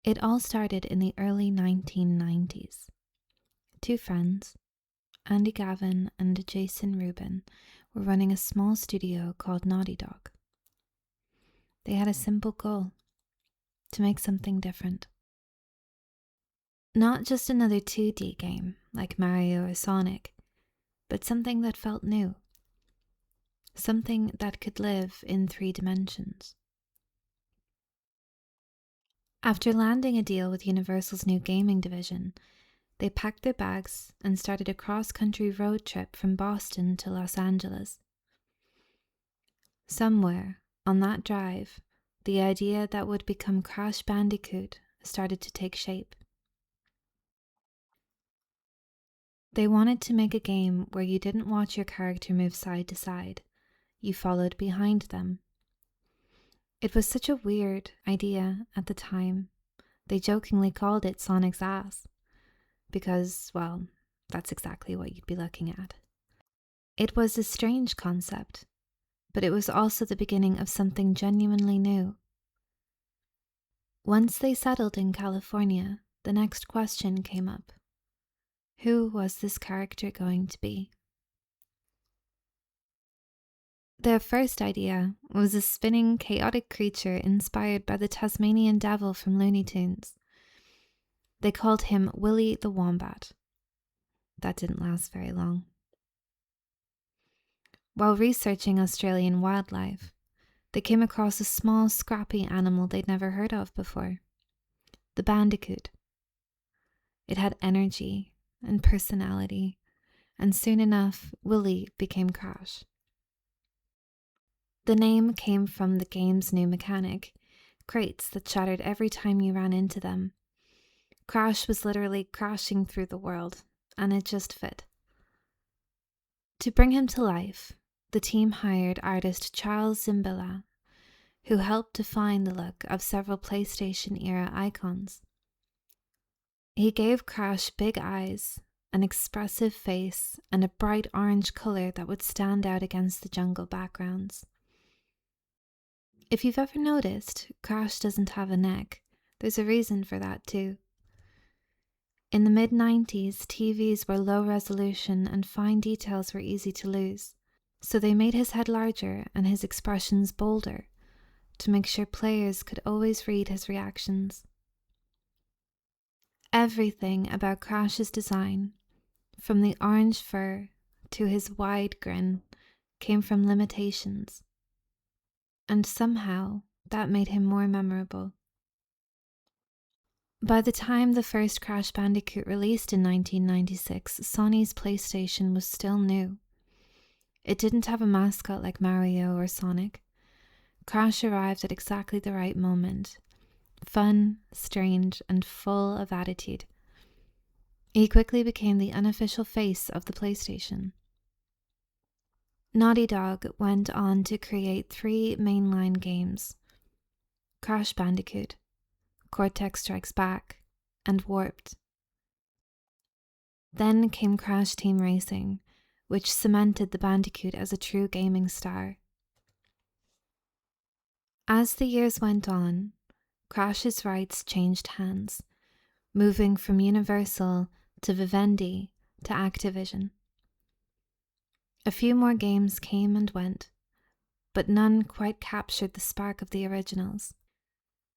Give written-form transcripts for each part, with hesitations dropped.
It all started in the early 1990s. Two friends, Andy Gavin and Jason Rubin, were running a small studio called Naughty Dog. They had a simple goal: to make something different. Not just another 2D game like Mario or Sonic, but something that felt new. Something that could live in 3 dimensions. After landing a deal with Universal's new gaming division, they packed their bags and started a cross-country road trip from Boston to Los Angeles. Somewhere on that drive, the idea that would become Crash Bandicoot started to take shape. They wanted to make a game where you didn't watch your character move side to side, you followed behind them. It was such a weird idea at the time. They jokingly called it Sonic's ass, because, well, that's exactly what you'd be looking at. It was a strange concept, but it was also the beginning of something genuinely new. Once they settled in California, the next question came up. Who was this character going to be? Their first idea was a spinning, chaotic creature inspired by the Tasmanian Devil from Looney Tunes. They called him Willy the Wombat. That didn't last very long. While researching Australian wildlife, they came across a small, scrappy animal they'd never heard of before: the bandicoot. It had energy and personality, and soon enough, Willy became Crash. The name came from the game's new mechanic, crates that shattered every time you ran into them. Crash was literally crashing through the world, and it just fit. To bring him to life, the team hired artist Charles Zimbala, who helped define the look of several PlayStation-era icons. He gave Crash big eyes, an expressive face, and a bright orange color that would stand out against the jungle backgrounds. If you've ever noticed, Crash doesn't have a neck. There's a reason for that too. In the mid-90s, TVs were low resolution and fine details were easy to lose, so they made his head larger and his expressions bolder to make sure players could always read his reactions. Everything about Crash's design, from the orange fur to his wide grin, came from limitations. And somehow that made him more memorable. By the time the first Crash Bandicoot released in 1996, Sony's PlayStation was still new. It didn't have a mascot like Mario or Sonic. Crash arrived at exactly the right moment. Fun, strange, and full of attitude. He quickly became the unofficial face of the PlayStation. Naughty Dog went on to create 3 mainline games: Crash Bandicoot, Cortex Strikes Back, and Warped. Then came Crash Team Racing, which cemented the Bandicoot as a true gaming star. As the years went on, Crash's rights changed hands, moving from Universal to Vivendi to Activision. A few more games came and went, but none quite captured the spark of the originals.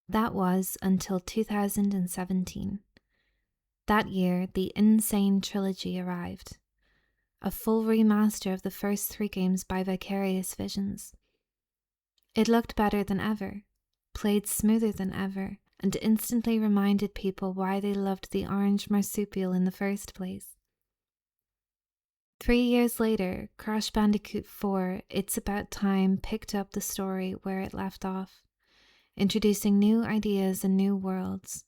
That was until 2017. That year, the Insane Trilogy arrived, a full remaster of the first 3 games by Vicarious Visions. It looked better than ever, played smoother than ever, and instantly reminded people why they loved the orange marsupial in the first place. 3 years later, Crash Bandicoot 4: It's About Time picked up the story where it left off, introducing new ideas and new worlds.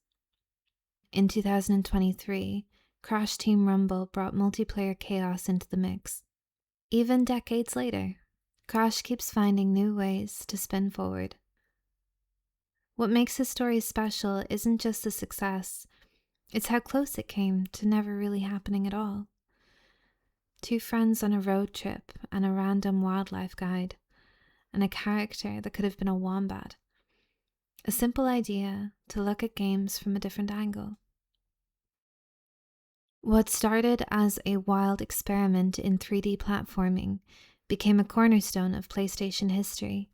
In 2023, Crash Team Rumble brought multiplayer chaos into the mix. Even decades later, Crash keeps finding new ways to spin forward. What makes his story special isn't just the success, it's how close it came to never really happening at all. 2 friends on a road trip and a random wildlife guide, and a character that could have been a wombat. a simple idea to look at games from a different angle. What started as a wild experiment in 3D platforming became a cornerstone of PlayStation history.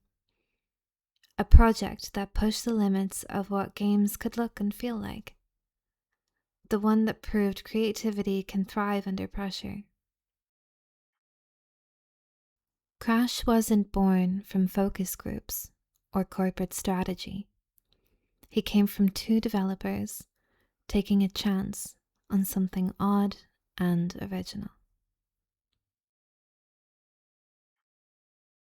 A project that pushed the limits of what games could look and feel like. The one that proved creativity can thrive under pressure. Crash wasn't born from focus groups or corporate strategy. He came from two developers taking a chance on something odd and original.